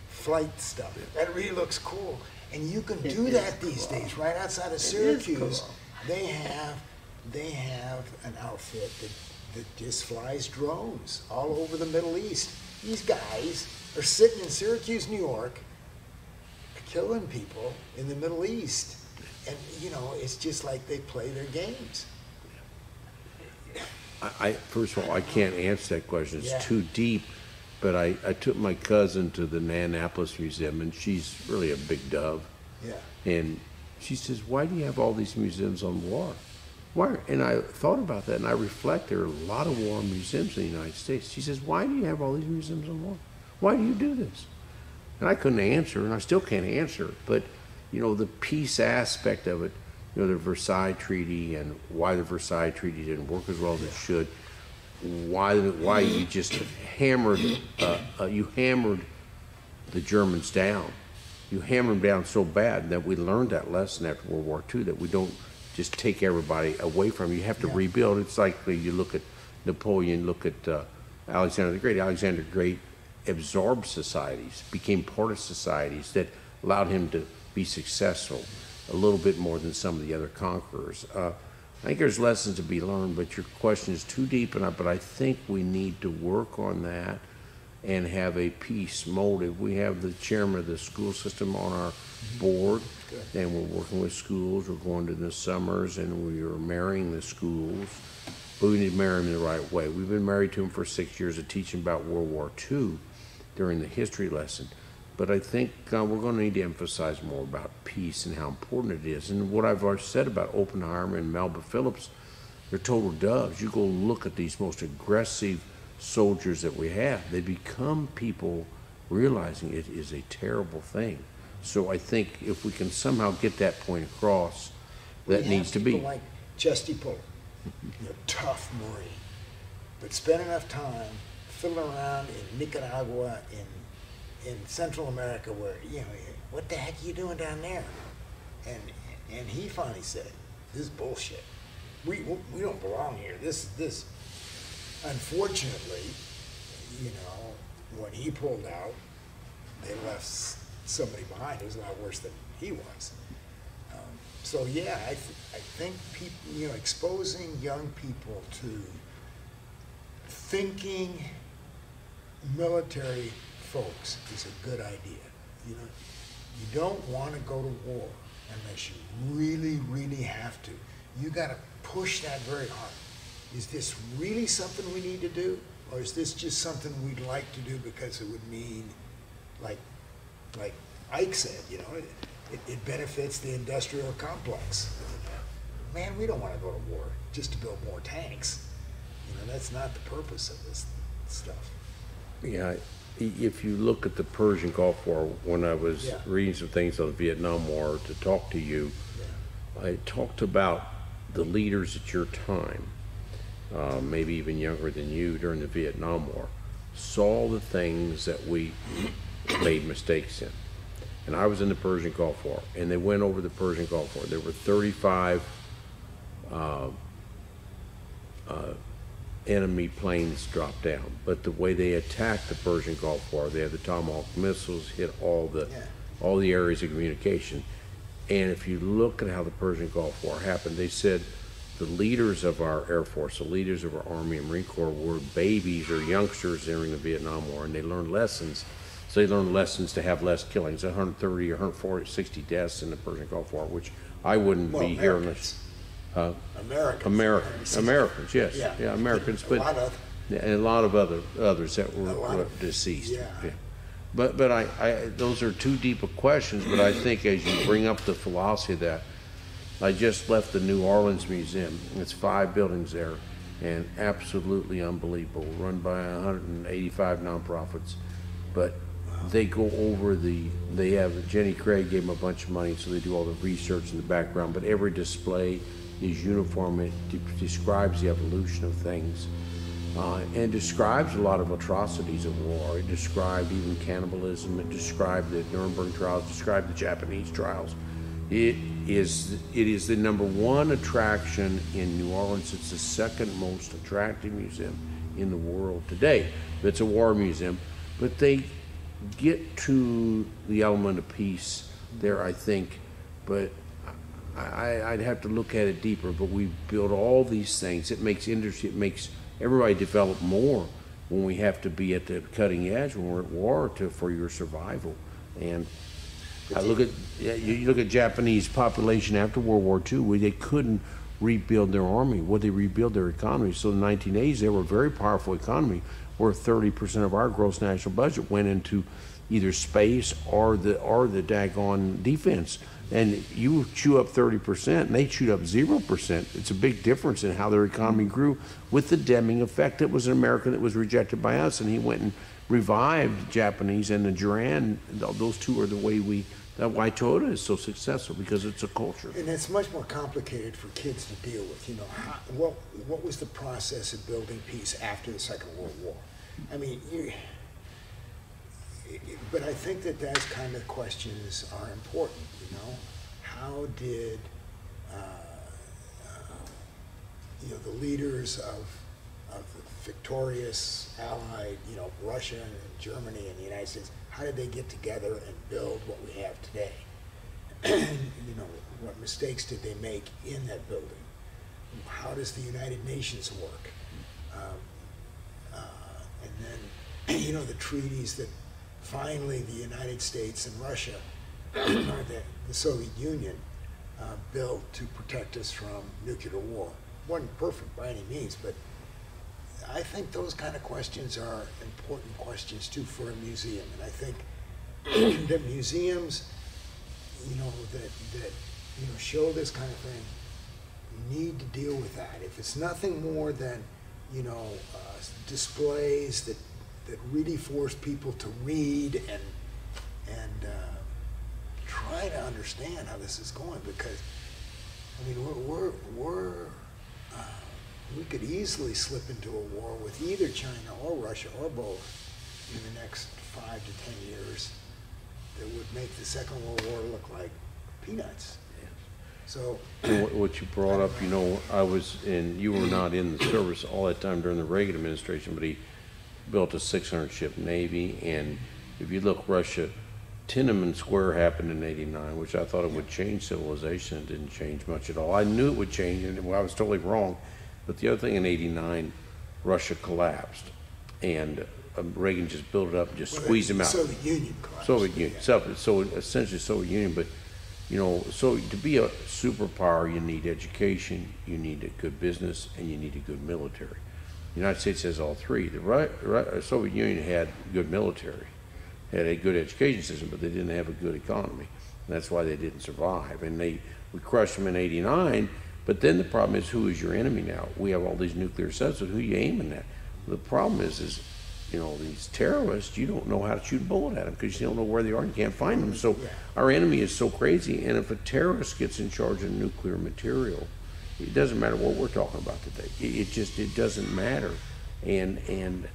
flight stuff. That really looks cool. And you can do that these days, right outside of Syracuse. They have an outfit that just flies drones all over the Middle East. These guys are sitting in Syracuse, New York, killing people in the Middle East. And, it's just like they play their games. First of all, I can't answer that question. It's too deep. But I took my cousin to the Annapolis Museum, and she's really a big dove. Yeah. And she says, why do you have all these museums on war? Why? And I thought about that, and I reflect, there are a lot of war museums in the United States. She says, why do you have all these museums on war? Why do you do this? And I couldn't answer, and I still can't answer. But, the peace aspect of it, the Versailles Treaty, and why the Versailles Treaty didn't work as well as it should, why you just hammered the Germans down. You hammered them down so bad that we learned that lesson after World War II, that we don't just take everybody away from you. You have to rebuild. It's like you look at Napoleon, look at Alexander the Great. Alexander the Great absorbed societies, became part of societies that allowed him to be successful a little bit more than some of the other conquerors. I think there's lessons to be learned, but your question is too deep, but I think we need to work on that and have a peace motive. We have the chairman of the school system on our board, and we're working with schools. We're going to the summers, and we are marrying the schools, but we need to marry them the right way. We've been married to them for 6 years of teaching about World War II during the history lesson. But I think we're going to need to emphasize more about peace and how important it is. And what I've already said about Oppenheimer and Melba Phillips, they're total doves. You go look at these most aggressive soldiers that we have. They become people realizing it is a terrible thing. So I think if we can somehow get that point across, that needs to be. People like Chesty Puller, tough Marine, but spent enough time fiddling around in Nicaragua, in Central America, where, you know, what the heck are you doing down there? And he finally said, this is bullshit. We don't belong here. This. Unfortunately, you know, when he pulled out, they left somebody behind who was a lot worse than he was. So yeah, I think people, you know, exposing young people to thinking military folks is a good idea. You know, you don't want to go to war unless you really, really have to. You got to push that very hard. Is this really something we need to do, or is this just something we'd like to do because it would mean, like Ike said, you know, it benefits the industrial complex. Man, we don't want to go to war just to build more tanks. You know, that's not the purpose of this stuff. Yeah, if you look at the Persian Gulf War, when I was reading some things on the Vietnam War to talk to you, I talked about the leaders at your time, maybe even younger than you during the Vietnam War, saw the things that we made mistakes in. And I was in the Persian Gulf War, and they went over the Persian Gulf War. There were 35 enemy planes dropped down, but the way they attacked the Persian Gulf War, they had the Tomahawk missiles, hit all the areas of communication. And if you look at how the Persian Gulf War happened, they said the leaders of our Air Force, the leaders of our Army and Marine Corps were babies or youngsters during the Vietnam War, and they learned lessons. So they learned lessons to have less killings, 130 or 140, 60 deaths in the Persian Gulf War, which I wouldn't be here unless. Americans, yes, yeah, Americans, but a lot of others that were deceased. Yeah. But those are too deep of questions. But I think as you bring up the philosophy of that, I just left the New Orleans Museum. It's 5 buildings there, and absolutely unbelievable. Run by 185 nonprofits, but they go over they have, Jenny Craig gave them a bunch of money, so they do all the research in the background, but every display is uniform. It describes the evolution of things, and describes a lot of atrocities of war. It described even cannibalism. It described the Nuremberg trials, described the Japanese trials. It is the #1 attraction in New Orleans. It's the second most attractive museum in the world today. It's a war museum, but they get to the element of peace there, I think, but I'd have to look at it deeper. But we build all these things. It makes industry, it makes everybody develop more when we have to be at the cutting edge when we're at war for your survival. And I look at, you look at Japanese population after World War II, where they couldn't rebuild their army. Well, they rebuild their economy. So in the 1980s, they were a very powerful economy, where 30% of our gross national budget went into either space or the daggone defense. And you chew up 30%, and they chewed up 0%. It's a big difference in how their economy grew with the Deming effect. It was an American that was rejected by us, and he went and revived Japanese, and the Duran. Those two are the way why Toyota is so successful, because it's a culture. And it's much more complicated for kids to deal with. You know, what was the process of building peace after the Second World War? I mean, but I think that those kind of questions are important. You know, how did the leaders of the victorious Allied, Russia and Germany and the United States, how did they get together and build what we have today? What mistakes did they make in that building? How does the United Nations work? And then, the treaties that finally the United States and Russia, or the Soviet Union, built to protect us from nuclear war. Wasn't perfect by any means, but I think those kind of questions are important questions too for a museum. And I think that museums, that show this kind of thing, need to deal with that. If it's nothing more than displays that really force people to read and try to understand how this is going, because I mean we're we could easily slip into a war with either China or Russia or both in the next 5 to 10 years that would make the Second World War look like peanuts. So what you brought up, you know, I was in, you were not in the service all that time during the Reagan administration, but he built a 600-ship Navy, and if you look, Russia, Tiananmen Square happened in '89, which I thought it would change civilization. It didn't change much at all. I knew it would change, and I was totally wrong. But the other thing, in '89, Russia collapsed, and Reagan just built it up and just squeezed him out. Soviet Union collapsed. Soviet Union, so essentially Soviet Union. But you know, so to be a superpower, you need education, you need a good business, and you need a good military. The United States has all three. The Soviet Union had good military, had a good education system, but they didn't have a good economy. And that's why they didn't survive. And we crushed them in '89. But then the problem is, who is your enemy now? We have all these nuclear subs, who are you aiming at? The problem is, you know, these terrorists, you don't know how to shoot a bullet at them because you don't know where they are and you can't find them. So our enemy is so crazy, and if a terrorist gets in charge of nuclear material, it doesn't matter what we're talking about today. It doesn't matter. And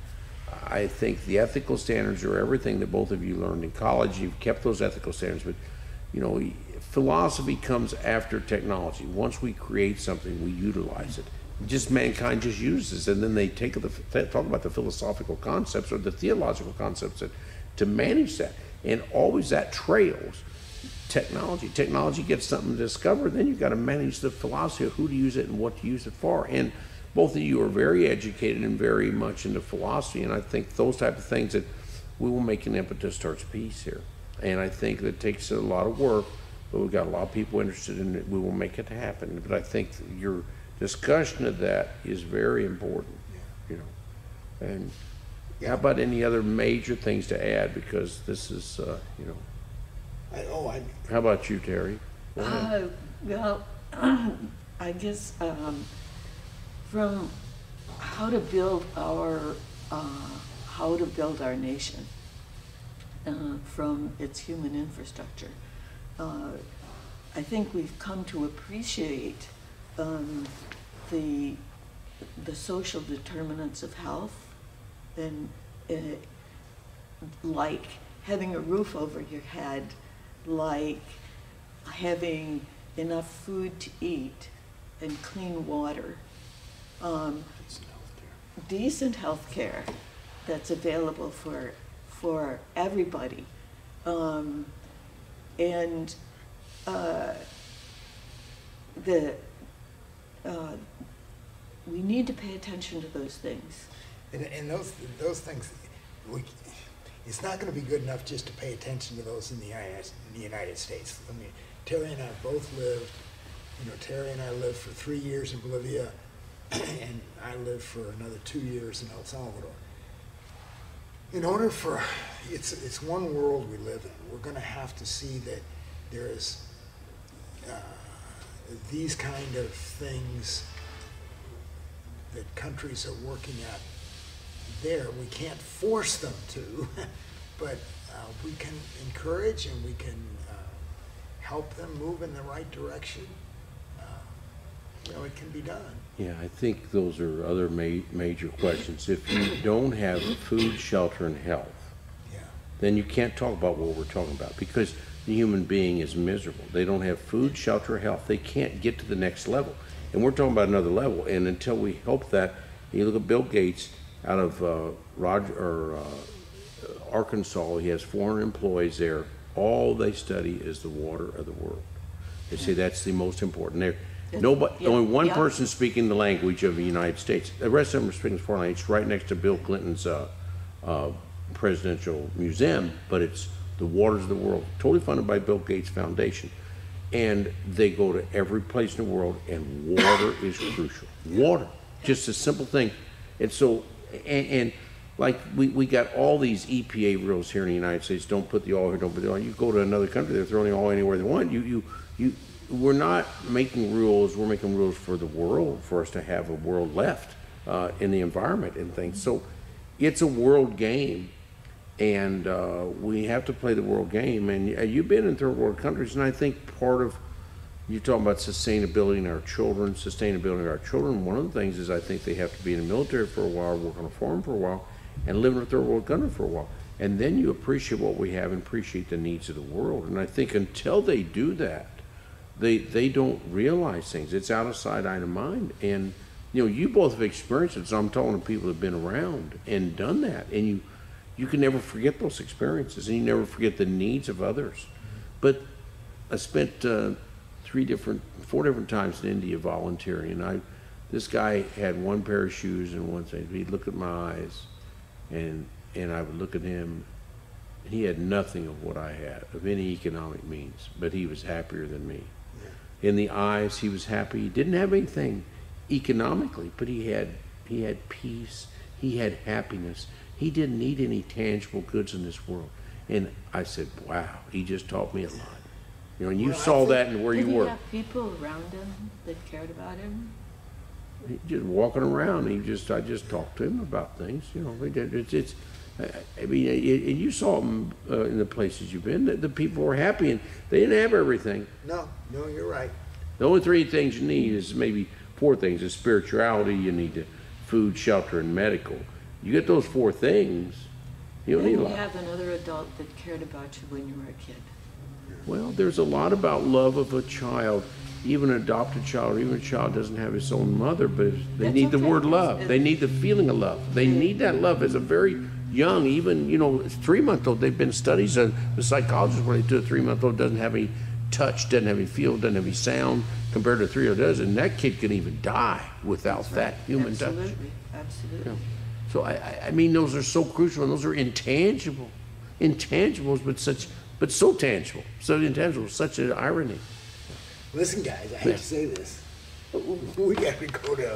I think the ethical standards are everything that both of you learned in college. You've kept those ethical standards, but you know, philosophy comes after technology. Once we create something, we utilize it. Just mankind just uses, and then they talk about the philosophical concepts or the theological concepts to manage that, and always that trails technology. Technology gets something to discover, then you've got to manage the philosophy of who to use it and what to use it for. And both of you are very educated and very much into philosophy, and I think those type of things that we will make an impetus towards peace here. And I think that takes a lot of work, but we've got a lot of people interested in it. We will make it happen. But I think your discussion of that is very important, you know. And how about any other major things to add? Because this is, you know. How about you, Terry? Well, I guess from how to build our nation from its human infrastructure. I think we've come to appreciate the social determinants of health, and like having a roof over your head, like having enough food to eat and clean water, decent health care that's available for everybody, and we need to pay attention to those things. And those things, it's not going to be good enough just to pay attention to those in the United States. I mean, Terry and I both lived, you know, Terry and I lived for 3 years in Bolivia, and I lived for another 2 years in El Salvador. In order for, it's one world we live in. We're going to have to see that there is these kind of things that countries are working at there. We can't force them to, but we can encourage and we can help them move in the right direction. You know, it can be done. Yeah, I think those are other major questions. If you don't have food, shelter, and health, then you can't talk about what we're talking about, because the human being is miserable. They don't have food, shelter, health. They can't get to the next level. And we're talking about another level. And until we help that, you look at Bill Gates out of Arkansas. He has 400 employees there. All they study is the water of the world. They say that's the most important. Only one person speaking the language of the United States. The rest of them are speaking foreign language. It's right next to Bill Clinton's presidential museum, but it's the waters of the world, totally funded by Bill Gates Foundation. And they go to every place in the world, and water is crucial. Water, just a simple thing. And so, and like we got all these EPA rules here in the United States. Don't put the oil here, don't put the oil. You go to another country, they're throwing the oil anywhere they want. We're not making rules, we're making rules for the world, for us to have a world left in the environment and things. So it's a world game, and we have to play the world game. And you've been in third world countries, and I think part of You talk about sustainability in our children, one of the things is I think they have to be in the military for a while, work on a farm for a while, and live in a third world country for a while. And then you appreciate what we have and appreciate the needs of the world. And I think until they do that, they don't realize things. It's out of sight, out of mind. And you both have experienced it, so I'm talking to people who have been around and done that. And you can never forget those experiences, and you never forget the needs of others. But I spent 4 different times in India volunteering, and this guy had one pair of shoes and one thing. He'd look at my eyes, and I would look at him, and he had nothing of what I had, of any economic means, but he was happier than me. In the eyes, he was happy. He didn't have anything economically, but he had peace. He had happiness. He didn't need any tangible goods in this world. And I said, wow, he just taught me a lot. And you saw that in where you were. Did he have people around him that cared about him? He just walking around. I just talked to him about things. I mean, and you saw them in the places you've been. The people were happy, and they didn't have everything. No, you're right. The only 3 things you need is maybe 4 things: is spirituality, you need the food, shelter, and medical. You get those 4 things, you don't need a lot. You have another adult that cared about you when you were a kid. Well, there's a lot about love of a child, even an adopted child, even a child doesn't have his own mother, but they need the word love. They need the feeling of love. They need that love as a very young, even 3-month-old. They've been studies of the psychologists where they do a 3-month-old doesn't have any touch, doesn't have any feel, doesn't have any sound, compared to a 3-year-old does, and that kid can even die without that human touch. Absolutely. Yeah. So I mean, those are so crucial, and those are intangibles, but so tangible, so intangible, such an irony. Listen, guys, I hate to say this, but we got to go to